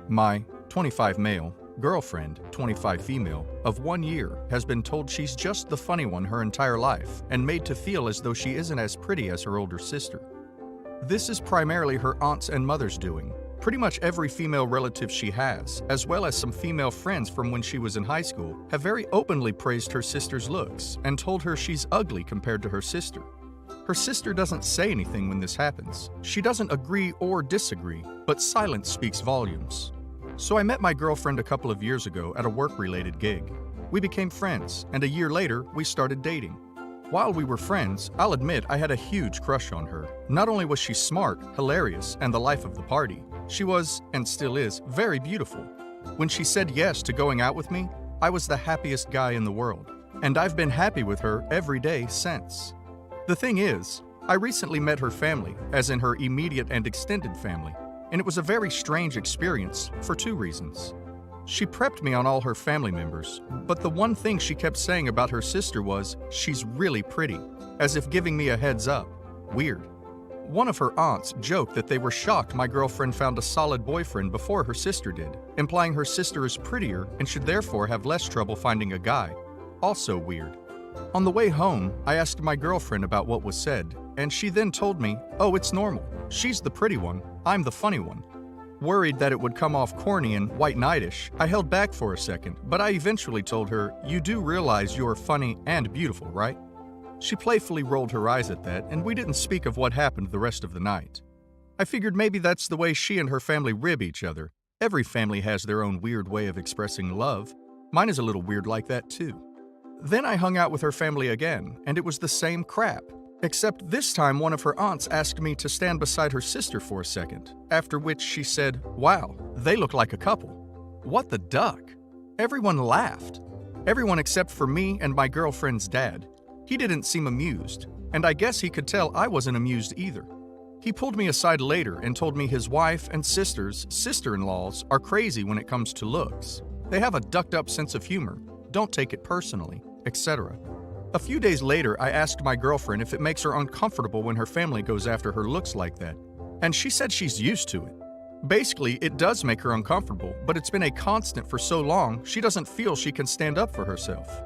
My 25 male, girlfriend, 25 female, of 1 year has been told she's just the funny one her entire life and made to feel as though she isn't as pretty as her older sister. This is primarily her aunt's and mother's doing. Pretty much every female relative she has, as well as some female friends from when she was in high school, have very openly praised her sister's looks and told her she's ugly compared to her sister. Her sister doesn't say anything when this happens. She doesn't agree or disagree, but silence speaks volumes. So I met my girlfriend a couple of years ago at a work-related gig. We became friends, and a year later, we started dating. While we were friends, I'll admit I had a huge crush on her. Not only was she smart, hilarious, and the life of the party, she was, and still is, very beautiful. When she said yes to going out with me, I was the happiest guy in the world, and I've been happy with her every day since. The thing is, I recently met her family, as in her immediate and extended family, and it was a very strange experience for 2 reasons. She prepped me on all her family members, but the one thing she kept saying about her sister was, "She's really pretty," as if giving me a heads up. Weird. One of her aunts joked that they were shocked my girlfriend found a solid boyfriend before her sister did, implying her sister is prettier and should therefore have less trouble finding a guy. Also weird. On the way home, I asked my girlfriend about what was said, and she then told me, "Oh, it's normal. She's the pretty one, I'm the funny one." Worried that it would come off corny and white knightish, I held back for a second, but I eventually told her, "You do realize you're funny and beautiful, right?" She playfully rolled her eyes at that, and we didn't speak of what happened the rest of the night. I figured maybe that's the way she and her family rib each other. Every family has their own weird way of expressing love. Mine is a little weird like that too. Then I hung out with her family again, and it was the same crap. Except this time one of her aunts asked me to stand beside her sister for a second, after which she said, "Wow, they look like a couple." What the duck? Everyone laughed. Everyone except for me and my girlfriend's dad. He didn't seem amused, and I guess he could tell I wasn't amused either. He pulled me aside later and told me his wife and sister-in-laws are crazy when it comes to looks. They have a ducked-up sense of humor, don't take it personally, etc. A few days later, I asked my girlfriend if it makes her uncomfortable when her family goes after her looks like that, and she said she's used to it. Basically, it does make her uncomfortable, but it's been a constant for so long, she doesn't feel she can stand up for herself.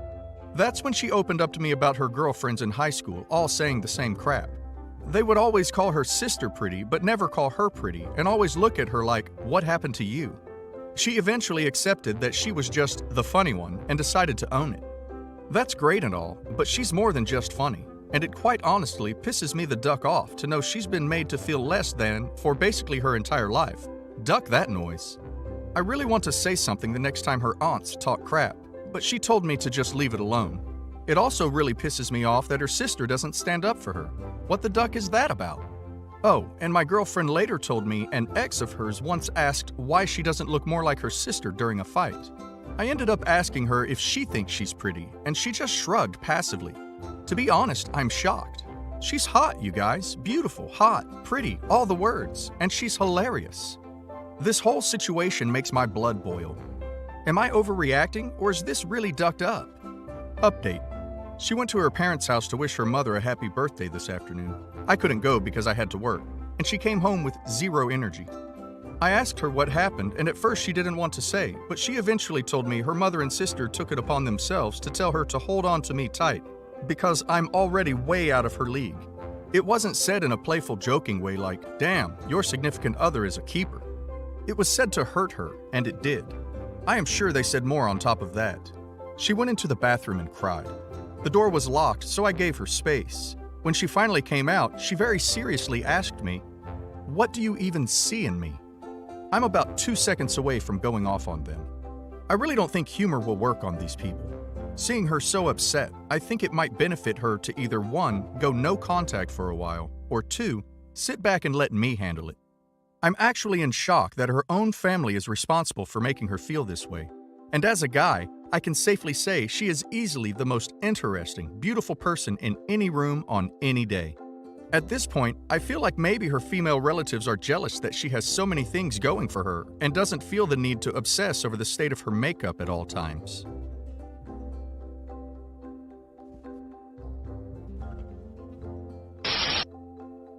That's when she opened up to me about her girlfriends in high school, all saying the same crap. They would always call her sister pretty, but never call her pretty, and always look at her like, "What happened to you?" She eventually accepted that she was just the funny one and decided to own it. That's great and all, but she's more than just funny, and it quite honestly pisses me the duck off to know she's been made to feel less than for basically her entire life. Duck that noise. I really want to say something the next time her aunts talk crap, but she told me to just leave it alone. It also really pisses me off that her sister doesn't stand up for her. What the duck is that about? Oh, and my girlfriend later told me an ex of hers once asked why she doesn't look more like her sister during a fight. I ended up asking her if she thinks she's pretty, and she just shrugged passively. To be honest, I'm shocked. She's hot, you guys. Beautiful, hot, pretty, all the words, and she's hilarious. This whole situation makes my blood boil. Am I overreacting, or is this really ducked up? Update. She went to her parents' house to wish her mother a happy birthday this afternoon. I couldn't go because I had to work, and she came home with zero energy. I asked her what happened, and at first she didn't want to say, but she eventually told me her mother and sister took it upon themselves to tell her to hold on to me tight, because I'm already way out of her league. It wasn't said in a playful, joking way like, "Damn, your significant other is a keeper." It was said to hurt her, and it did. I am sure they said more on top of that. She went into the bathroom and cried. The door was locked, so I gave her space. When she finally came out, she very seriously asked me, "What do you even see in me?" I'm about 2 seconds away from going off on them. I really don't think humor will work on these people. Seeing her so upset, I think it might benefit her to either 1, go no contact for a while, or 2, sit back and let me handle it. I'm actually in shock that her own family is responsible for making her feel this way. And as a guy, I can safely say she is easily the most interesting, beautiful person in any room on any day. At this point, I feel like maybe her female relatives are jealous that she has so many things going for her and doesn't feel the need to obsess over the state of her makeup at all times.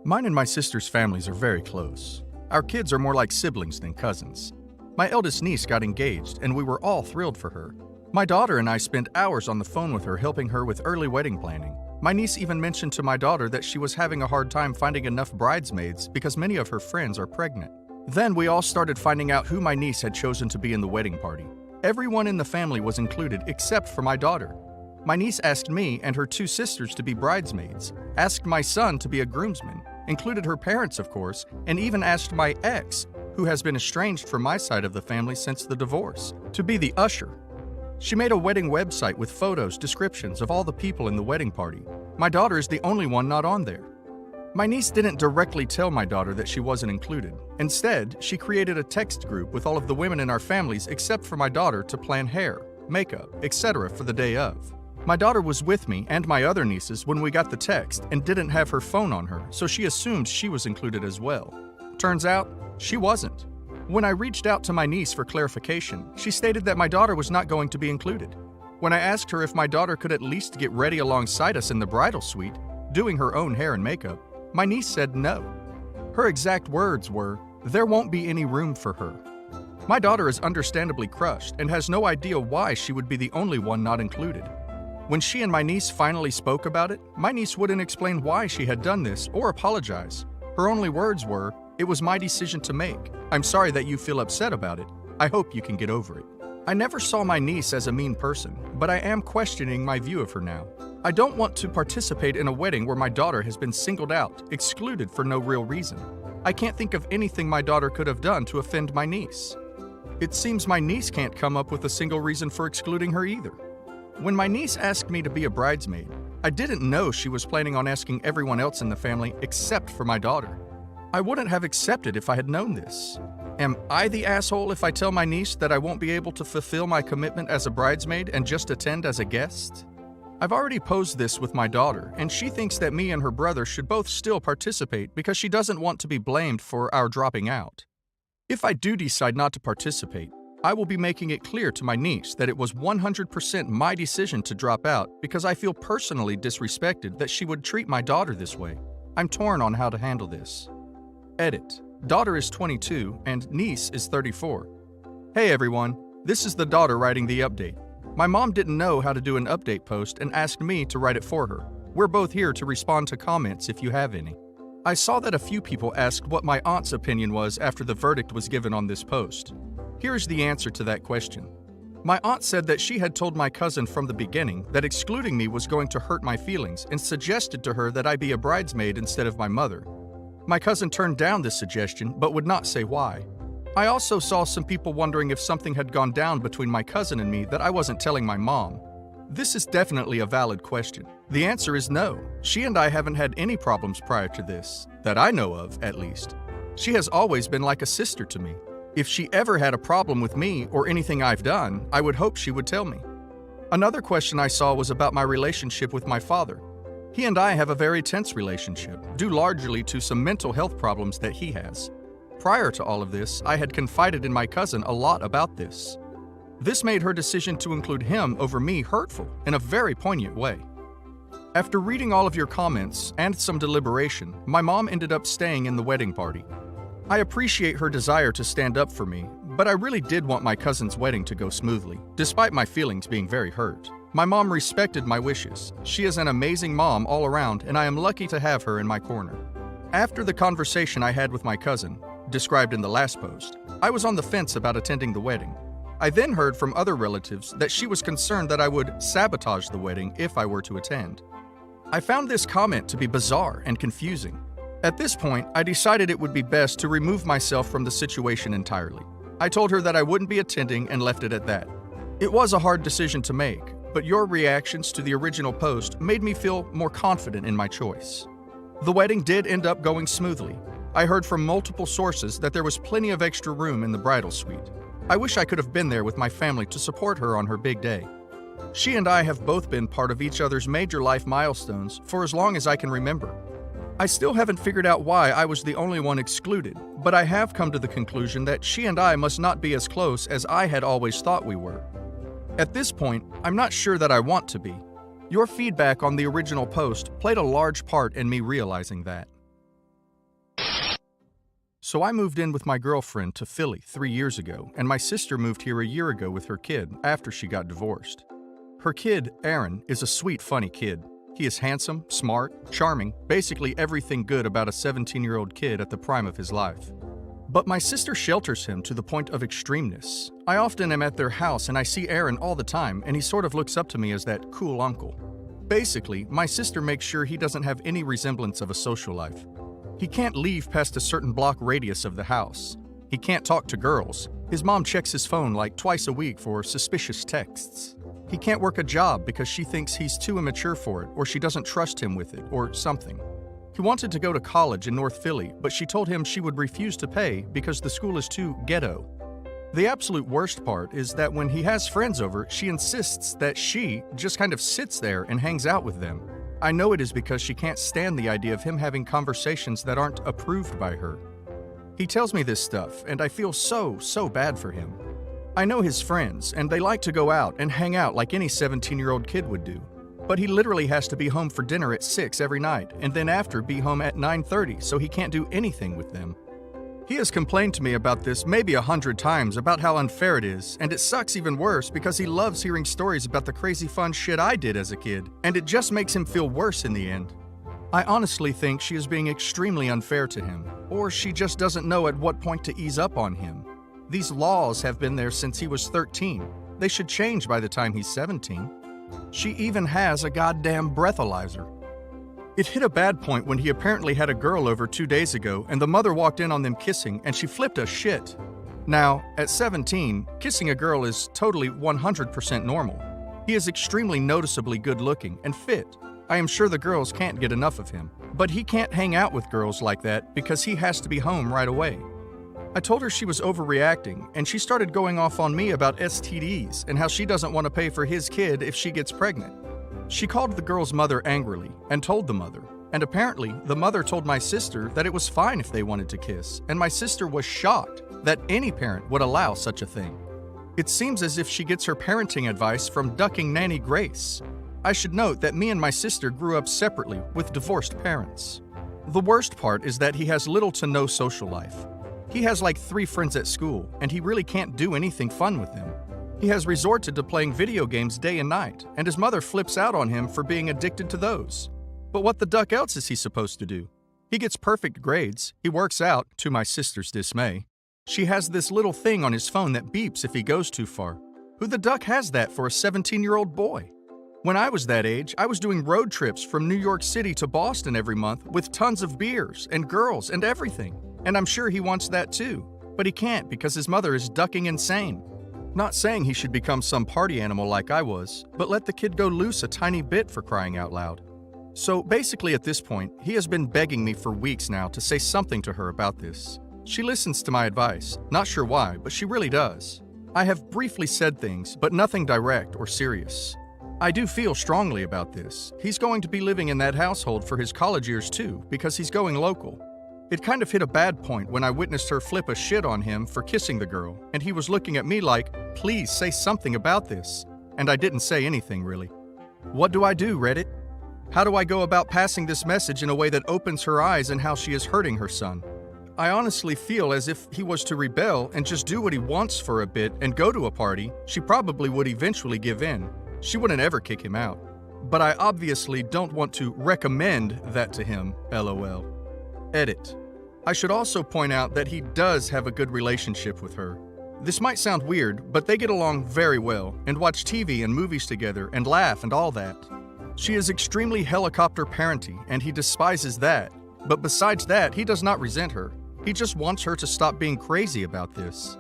Mine and my sister's families are very close. Our kids are more like siblings than cousins. My eldest niece got engaged, and we were all thrilled for her. My daughter and I spent hours on the phone with her helping her with early wedding planning. My niece even mentioned to my daughter that she was having a hard time finding enough bridesmaids because many of her friends are pregnant. Then we all started finding out who my niece had chosen to be in the wedding party. Everyone in the family was included except for my daughter. My niece asked me and her two sisters to be bridesmaids, asked my son to be a groomsman, included her parents, of course, and even asked my ex, who has been estranged from my side of the family since the divorce, to be the usher. She made a wedding website with photos, descriptions of all the people in the wedding party. My daughter is the only one not on there. My niece didn't directly tell my daughter that she wasn't included. Instead, she created a text group with all of the women in our families except for my daughter to plan hair, makeup, etc. for the day of. My daughter was with me and my other nieces when we got the text and didn't have her phone on her, so she assumed she was included as well. Turns out, she wasn't. When I reached out to my niece for clarification, she stated that my daughter was not going to be included. When I asked her if my daughter could at least get ready alongside us in the bridal suite, doing her own hair and makeup, my niece said no. Her exact words were, "There won't be any room for her." My daughter is understandably crushed and has no idea why she would be the only one not included. When she and my niece finally spoke about it, my niece wouldn't explain why she had done this or apologize. Her only words were, "It was my decision to make. I'm sorry that you feel upset about it. I hope you can get over it." I never saw my niece as a mean person, but I am questioning my view of her now. I don't want to participate in a wedding where my daughter has been singled out, excluded for no real reason. I can't think of anything my daughter could have done to offend my niece. It seems my niece can't come up with a single reason for excluding her either. When my niece asked me to be a bridesmaid, I didn't know she was planning on asking everyone else in the family except for my daughter. I wouldn't have accepted if I had known this. Am I the asshole if I tell my niece that I won't be able to fulfill my commitment as a bridesmaid and just attend as a guest? I've already posed this with my daughter, and she thinks that me and her brother should both still participate because she doesn't want to be blamed for our dropping out. If I do decide not to participate, I will be making it clear to my niece that it was 100% my decision to drop out because I feel personally disrespected that she would treat my daughter this way. I'm torn on how to handle this. Edit. Daughter is 22 and niece is 34. Hey everyone, this is the daughter writing the update. My mom didn't know how to do an update post and asked me to write it for her. We're both here to respond to comments if you have any. I saw that a few people asked what my aunt's opinion was after the verdict was given on this post. Here's the answer to that question. My aunt said that she had told my cousin from the beginning that excluding me was going to hurt my feelings and suggested to her that I be a bridesmaid instead of my mother. My cousin turned down this suggestion but would not say why. I also saw some people wondering if something had gone down between my cousin and me that I wasn't telling my mom. This is definitely a valid question. The answer is no. She and I haven't had any problems prior to this, that I know of at least. She has always been like a sister to me. If she ever had a problem with me or anything I've done, I would hope she would tell me. Another question I saw was about my relationship with my father. He and I have a very tense relationship, due largely to some mental health problems that he has. Prior to all of this, I had confided in my cousin a lot about this. This made her decision to include him over me hurtful in a very poignant way. After reading all of your comments and some deliberation, my mom ended up staying in the wedding party. I appreciate her desire to stand up for me, but I really did want my cousin's wedding to go smoothly, despite my feelings being very hurt. My mom respected my wishes. She is an amazing mom all around, and I am lucky to have her in my corner. After the conversation I had with my cousin, described in the last post, I was on the fence about attending the wedding. I then heard from other relatives that she was concerned that I would sabotage the wedding if I were to attend. I found this comment to be bizarre and confusing. At this point, I decided it would be best to remove myself from the situation entirely. I told her that I wouldn't be attending and left it at that. It was a hard decision to make, but your reactions to the original post made me feel more confident in my choice. The wedding did end up going smoothly. I heard from multiple sources that there was plenty of extra room in the bridal suite. I wish I could have been there with my family to support her on her big day. She and I have both been part of each other's major life milestones for as long as I can remember. I still haven't figured out why I was the only one excluded, but I have come to the conclusion that she and I must not be as close as I had always thought we were. At this point, I'm not sure that I want to be. Your feedback on the original post played a large part in me realizing that. So I moved in with my girlfriend to Philly 3 years ago, and my sister moved here a year ago with her kid after she got divorced. Her kid, Aaron, is a sweet, funny kid. He is handsome, smart, charming, basically everything good about a 17-year-old kid at the prime of his life. But my sister shelters him to the point of extremeness. I often am at their house and I see Aaron all the time, and he sort of looks up to me as that cool uncle. Basically, my sister makes sure he doesn't have any resemblance of a social life. He can't leave past a certain block radius of the house. He can't talk to girls. His mom checks his phone like twice a week for suspicious texts. He can't work a job because she thinks he's too immature for it, or she doesn't trust him with it, or something. He wanted to go to college in North Philly, but she told him she would refuse to pay because the school is too ghetto. The absolute worst part is that when he has friends over, she insists that she just kind of sits there and hangs out with them. I know it is because she can't stand the idea of him having conversations that aren't approved by her. He tells me this stuff, and I feel so bad for him. I know his friends, and they like to go out and hang out like any 17-year-old kid would do. But he literally has to be home for dinner at 6 every night, and then after be home at 9:30, so he can't do anything with them. He has complained to me about this maybe 100 times about how unfair it is, and it sucks even worse because he loves hearing stories about the crazy fun shit I did as a kid, and it just makes him feel worse in the end. I honestly think she is being extremely unfair to him, or she just doesn't know at what point to ease up on him. These laws have been there since he was 13. They should change by the time he's 17. She even has a goddamn breathalyzer. It hit a bad point when he apparently had a girl over 2 days ago and the mother walked in on them kissing and she flipped a shit. Now, at 17, kissing a girl is totally 100% normal. He is extremely noticeably good looking and fit. I am sure the girls can't get enough of him, but he can't hang out with girls like that because he has to be home right away. I told her she was overreacting, and she started going off on me about STDs and how she doesn't want to pay for his kid if she gets pregnant. She called the girl's mother angrily and told the mother, and apparently the mother told my sister that it was fine if they wanted to kiss, and my sister was shocked that any parent would allow such a thing. It seems as if she gets her parenting advice from ducking Nanny Grace. I should note that me and my sister grew up separately with divorced parents. The worst part is that he has little to no social life. He has like 3 friends at school, and he really can't do anything fun with them. He has resorted to playing video games day and night, and his mother flips out on him for being addicted to those. But what the duck else is he supposed to do? He gets perfect grades, he works out, to my sister's dismay. She has this little thing on his phone that beeps if he goes too far. Who the duck has that for a 17-year-old boy? When I was that age, I was doing road trips from New York City to Boston every month with tons of beers and girls and everything. And I'm sure he wants that too, but he can't because his mother is ducking insane. Not saying he should become some party animal like I was, but let the kid go loose a tiny bit for crying out loud. So basically at this point, he has been begging me for weeks now to say something to her about this. She listens to my advice, not sure why, but she really does. I have briefly said things, but nothing direct or serious. I do feel strongly about this. He's going to be living in that household for his college years too, because he's going local. It kind of hit a bad point when I witnessed her flip a shit on him for kissing the girl, and he was looking at me like, please say something about this. And I didn't say anything really. What do I do, Reddit? How do I go about passing this message in a way that opens her eyes and how she is hurting her son? I honestly feel as if he was to rebel and just do what he wants for a bit and go to a party, she probably would eventually give in. She wouldn't ever kick him out. But I obviously don't want to recommend that to him, LOL. Edit. I should also point out that he does have a good relationship with her. This might sound weird, but they get along very well and watch TV and movies together and laugh and all that. She is extremely helicopter parenty and he despises that, but besides that, he does not resent her. He just wants her to stop being crazy about this.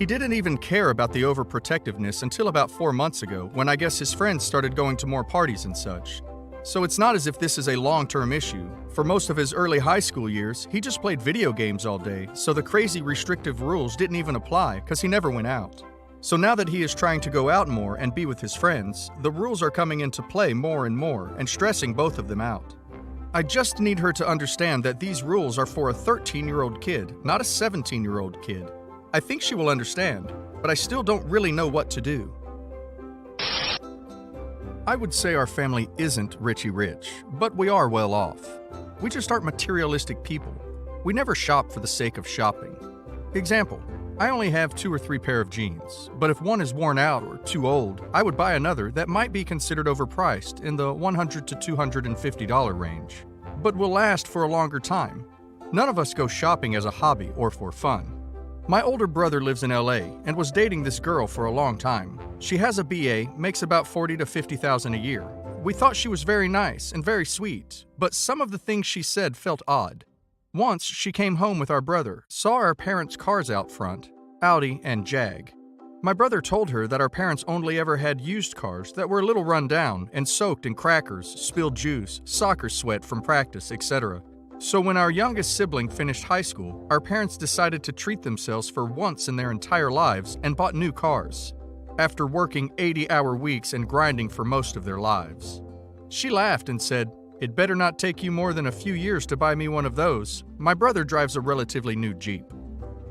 He didn't even care about the overprotectiveness until about 4 months ago when I guess his friends started going to more parties and such. So it's not as if this is a long-term issue. For most of his early high school years, he just played video games all day, so the crazy restrictive rules didn't even apply because he never went out. So now that he is trying to go out more and be with his friends, the rules are coming into play more and more and stressing both of them out. I just need her to understand that these rules are for a 13-year-old kid, not a 17-year-old kid. I think she will understand, but I still don't really know what to do. I would say our family isn't Richie rich, but we are well off. We just aren't materialistic people. We never shop for the sake of shopping. Example, I only have 2 or 3 pair of jeans, but if one is worn out or too old, I would buy another that might be considered overpriced in the $100 to $250 range, but will last for a longer time. None of us go shopping as a hobby or for fun. My older brother lives in LA and was dating this girl for a long time. She has a BA, makes about $40,000 to $50,000 a year. We thought she was very nice and very sweet, but some of the things she said felt odd. Once, she came home with our brother, saw our parents' cars out front, Audi and Jag. My brother told her that our parents only ever had used cars that were a little run down and soaked in crackers, spilled juice, soccer sweat from practice, etc. So when our youngest sibling finished high school, our parents decided to treat themselves for once in their entire lives and bought new cars, after working 80-hour weeks and grinding for most of their lives. She laughed and said, "It better not take you more than a few years to buy me one of those. My brother drives a relatively new Jeep."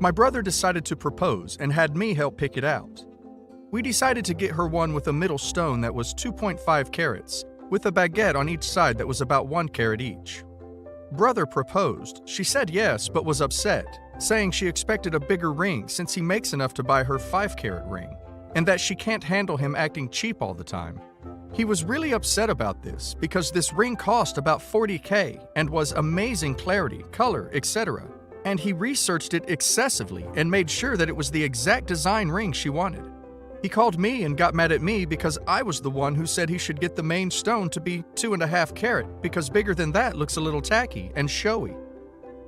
My brother decided to propose and had me help pick it out. We decided to get her one with a middle stone that was 2.5 carats, with a baguette on each side that was about 1 carat each. Brother proposed. She said yes, but was upset, saying she expected a bigger ring since he makes enough to buy her 5-carat ring, and that she can't handle him acting cheap all the time. He was really upset about this because this ring cost about $40,000 and was amazing clarity, color, etc. And he researched it excessively and made sure that it was the exact design ring she wanted. He called me and got mad at me because I was the one who said he should get the main stone to be 2.5 carat because bigger than that looks a little tacky and showy.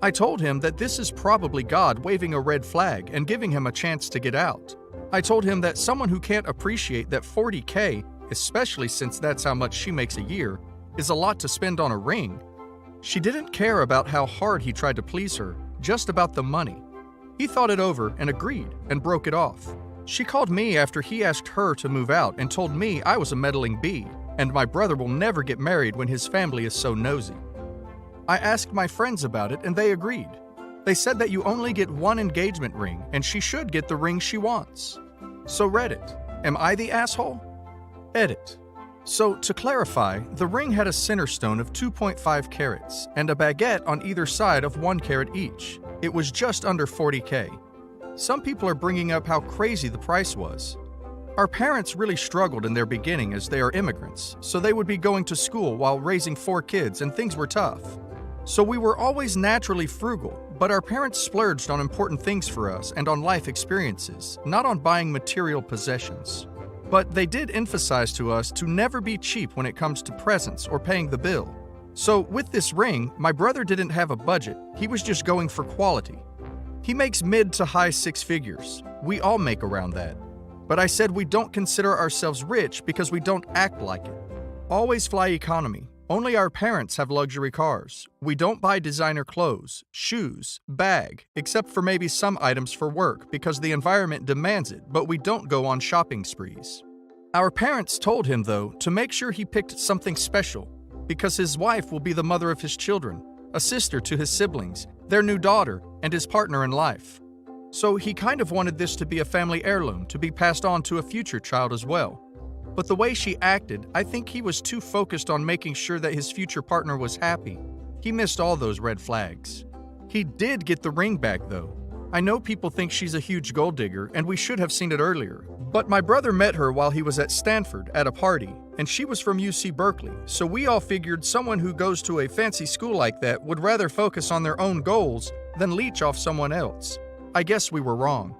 I told him that this is probably God waving a red flag and giving him a chance to get out. I told him that someone who can't appreciate that $40,000, especially since that's how much she makes a year, is a lot to spend on a ring. She didn't care about how hard he tried to please her, just about the money. He thought it over and agreed and broke it off. She called me after he asked her to move out and told me I was a meddling bee and my brother will never get married when his family is so nosy. I asked my friends about it and they agreed. They said that you only get one engagement ring and she should get the ring she wants. So Reddit, am I the asshole? Edit. So to clarify, the ring had a center stone of 2.5 carats and a baguette on either side of 1 carat each. It was just under $40,000. Some people are bringing up how crazy the price was. Our parents really struggled in their beginning as they are immigrants, so they would be going to school while raising 4 kids and things were tough. So we were always naturally frugal, but our parents splurged on important things for us and on life experiences, not on buying material possessions. But they did emphasize to us to never be cheap when it comes to presents or paying the bill. So with this ring, my brother didn't have a budget, he was just going for quality. He makes mid to high 6 figures. We all make around that. But I said we don't consider ourselves rich because we don't act like it. Always fly economy. Only our parents have luxury cars. We don't buy designer clothes, shoes, bag, except for maybe some items for work because the environment demands it, but we don't go on shopping sprees. Our parents told him, though, to make sure he picked something special because his wife will be the mother of his children, a sister to his siblings, their new daughter, and his partner in life. So he kind of wanted this to be a family heirloom to be passed on to a future child as well. But the way she acted, I think he was too focused on making sure that his future partner was happy. He missed all those red flags. He did get the ring back though. I know people think she's a huge gold digger and we should have seen it earlier, but my brother met her while he was at Stanford at a party, and she was from UC Berkeley, so we all figured someone who goes to a fancy school like that would rather focus on their own goals than leech off someone else. I guess we were wrong.